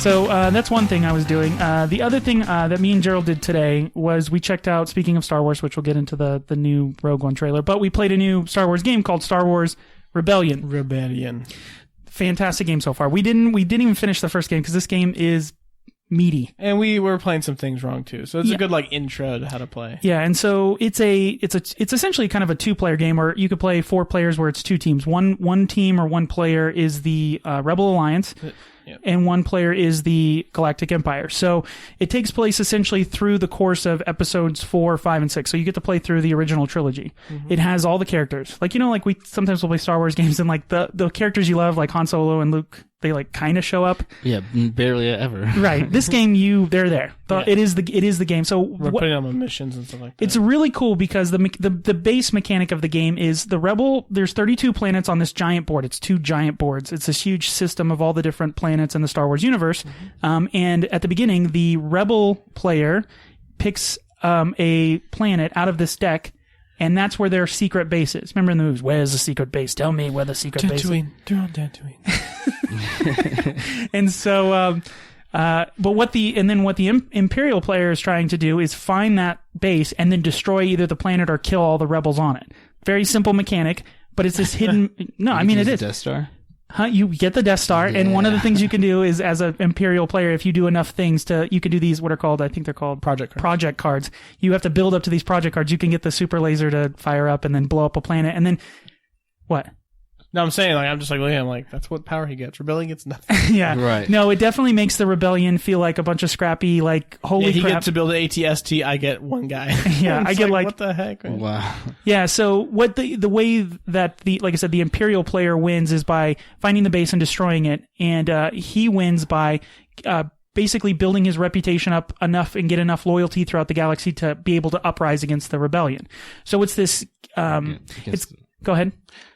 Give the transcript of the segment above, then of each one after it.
So that's one thing I was doing. The other thing that me and Gerald did today was we checked out, speaking of Star Wars, which we'll get into the new Rogue One trailer, but we played a new Star Wars game called Star Wars Rebellion. Fantastic game so far. We didn't even finish the first game because this game is meaty. And we were playing some things wrong too. So it's a good intro to how to play. Yeah, and so it's essentially kind of a 2-player game where you could play 4 players where it's 2 teams. One team or one player is the Rebel Alliance. Yep. And one player is the Galactic Empire. So it takes place essentially through the course of episodes 4, 5, and 6. So you get to play through the original trilogy. Mm-hmm. It has all the characters. We sometimes will play Star Wars games and the characters you love, like Han Solo and Luke, they kind of show up. Yeah, barely ever. Right. This game, they're there. It is the game. So we're putting them on missions and stuff like that. It's really cool because the base mechanic of the game is the Rebel. There's 32 planets on this giant board. It's 2 giant boards. It's this huge system of all the different planets in the Star Wars universe. Mm-hmm. And at the beginning, the Rebel player picks a planet out of this deck. And that's where their secret base is. Remember in the movies, where's the secret base? Tell me where the secret base is. They're on Dantooine. And so, but what the Imperial player is trying to do is find that base and then destroy either the planet or kill all the rebels on it. Very simple mechanic, but it's this hidden. No, I mean it is. Death Star. You get the Death Star, and one of the things you can do is, as an Imperial player, if you do enough things you can do these, what are called, I think they're called project cards. You have to build up to these project cards. You can get the super laser to fire up and then blow up a planet, and then what? No, I'm saying, I'm just looking at him that's what power he gets. Rebellion gets nothing. Yeah. Right. No, it definitely makes the Rebellion feel like a bunch of scrappy, holy he crap. gets to build an ATST, I get one guy. Yeah, I get what the heck? Man? Wow. Yeah, so what the way that like I said, the Imperial player wins is by finding the base and destroying it, and he wins by basically building his reputation up enough and get enough loyalty throughout the galaxy to be able to uprise against the Rebellion. So it's this go ahead.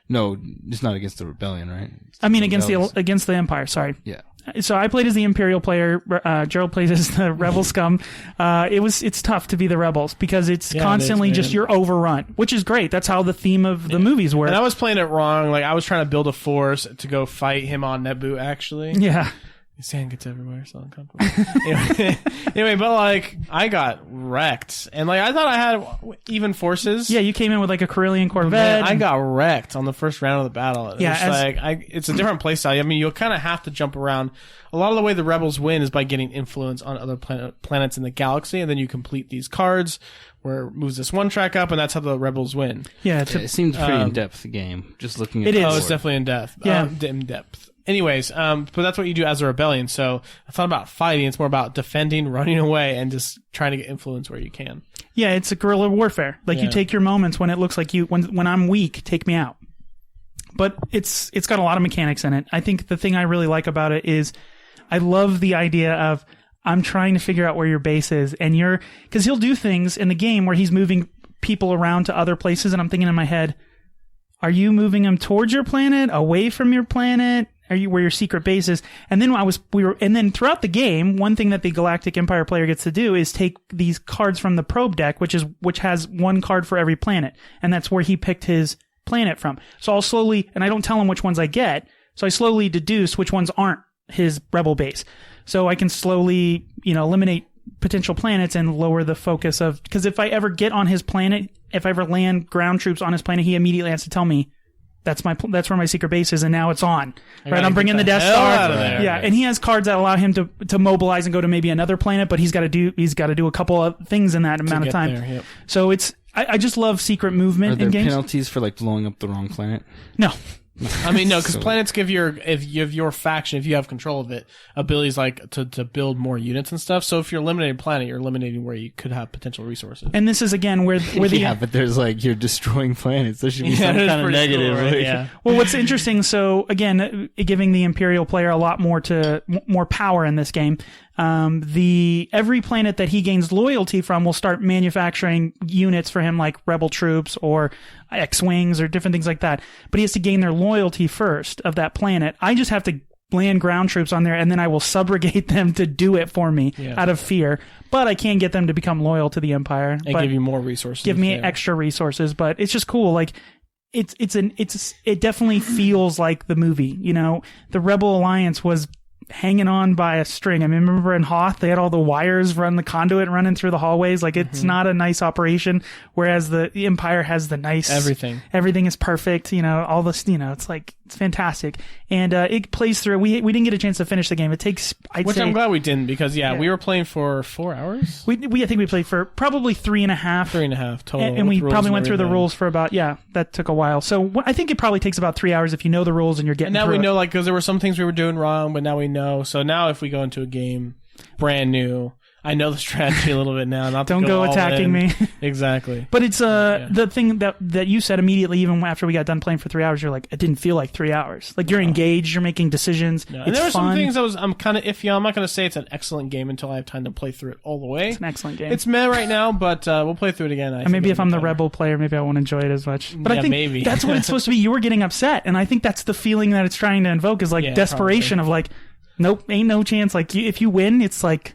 No, it's not against the Rebellion, right? I mean against the Empire, sorry. Yeah. So I played as the Imperial player. Gerald plays as the Rebel scum. It's tough to be the Rebels because it's constantly just you're overrun, which is great. That's how the theme of the movies work. And I was playing it wrong. I was trying to build a force to go fight him on Naboo, actually. Yeah. His sand gets everywhere, so uncomfortable. anyway, but I got wrecked, and I thought I had even forces. Yeah, you came in with a Corellian Corvette. Man, I got wrecked on the first round of the battle. It's a different play style. I mean, you'll kind of have to jump around. A lot of the way the rebels win is by getting influence on other planets in the galaxy, and then you complete these cards where it moves this one track up, and that's how the rebels win. Yeah, it seems pretty in depth game. Just looking at it is. Oh, it's definitely in depth. Yeah, in depth. Anyways, but that's what you do as a rebellion. So it's not about fighting. It's more about defending, running away, and just trying to get influence where you can. Yeah, it's a guerrilla warfare. You take your moments when it looks like when I'm weak, take me out. But it's got a lot of mechanics in it. I think the thing I really like about it is I love the idea of I'm trying to figure out where your base is, and because he'll do things in the game where he's moving people around to other places, and I'm thinking in my head, are you moving them towards your planet, away from your planet? Are you where your secret base is? And then and then throughout the game, one thing that the Galactic Empire player gets to do is take these cards from the probe deck, which has one card for every planet, and that's where he picked his planet from. So I'll slowly, and I don't tell him which ones I get, so I slowly deduce which ones aren't his rebel base. So I can slowly, eliminate potential planets and lower the focus of, because if I ever get on his planet, if I ever land ground troops on his planet, he immediately has to tell me that's where my secret base is, and now it's on. Right, I'm bringing the Death Star out of there. Yeah, and he has cards that allow him to mobilize and go to maybe another planet, but he's got to do a couple of things in that amount of time. There, yep. So I just love secret movement in games. Are there penalties for blowing up the wrong planet? No. I mean, no, because planets give your faction, if you have control of it, abilities to build more units and stuff. So if you're eliminating a planet, you're eliminating where you could have potential resources. And this is again where but there's you're destroying planets. There should be some kind of negative. Cool, right? Yeah. Well, what's interesting? So again, giving the Imperial player a lot more power in this game. Every planet that he gains loyalty from will start manufacturing units for him, like rebel troops or X-wings or different things like that. But he has to gain their loyalty first of that planet. I just have to land ground troops on there, and then I will subrogate them to do it for me out of fear. But I can get them to become loyal to the Empire and give you more resources. Give me extra resources, but it's just cool. It definitely feels like the movie. The Rebel Alliance was hanging on by a string. I mean, remember in Hoth, they had all the wires run the conduit running through the hallways. Like, it's not a nice operation, whereas the Empire has the nice... Everything is perfect, all this, it's like, it's fantastic. And it plays through. We didn't get a chance to finish the game. It takes, Which I'm glad we didn't, because, we were playing for 4 hours? I think we played for probably 3.5. 3.5 total. And we probably went through the rules for about, that took a while. So I think it probably takes about 3 hours if you know the rules and you're getting and now through we know, like, because there were some things we were doing wrong, but now we know. So now if we go into a game brand new, I know the strategy a little bit now. Not Don't go attacking me. Exactly. But it's the thing that you said immediately, even after we got done playing for 3 hours, you're like, it didn't feel like 3 hours. Like, you're engaged, you're making decisions. No. It's and there were fun. some things I'm kind of iffy on. I'm not going to say it's an excellent game until I have time to play through it all the way. It's an excellent game. It's meh right now, but we'll play through it again. And maybe if I'm the Rebel player, maybe I won't enjoy it as much. But I think maybe. that's what it's supposed to be. You were getting upset, and I think that's the feeling that it's trying to invoke is like desperation of like, nope, ain't no chance. Like, if you win, it's like,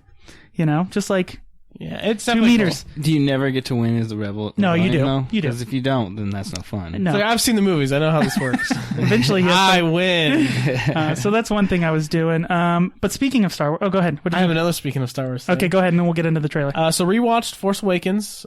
just like... Yeah, it's 2 meters. Cool. Do you never get to win as the Rebel? No, you do. No? You do. Because if you don't, then that's no fun. No. Like, I've seen the movies. I know how this works. Eventually, I win. So that's one thing I was doing. But speaking of Star Wars, go ahead. I have another speaking of Star Wars thing. Okay, go ahead, and then we'll get into the trailer. So rewatched Force Awakens.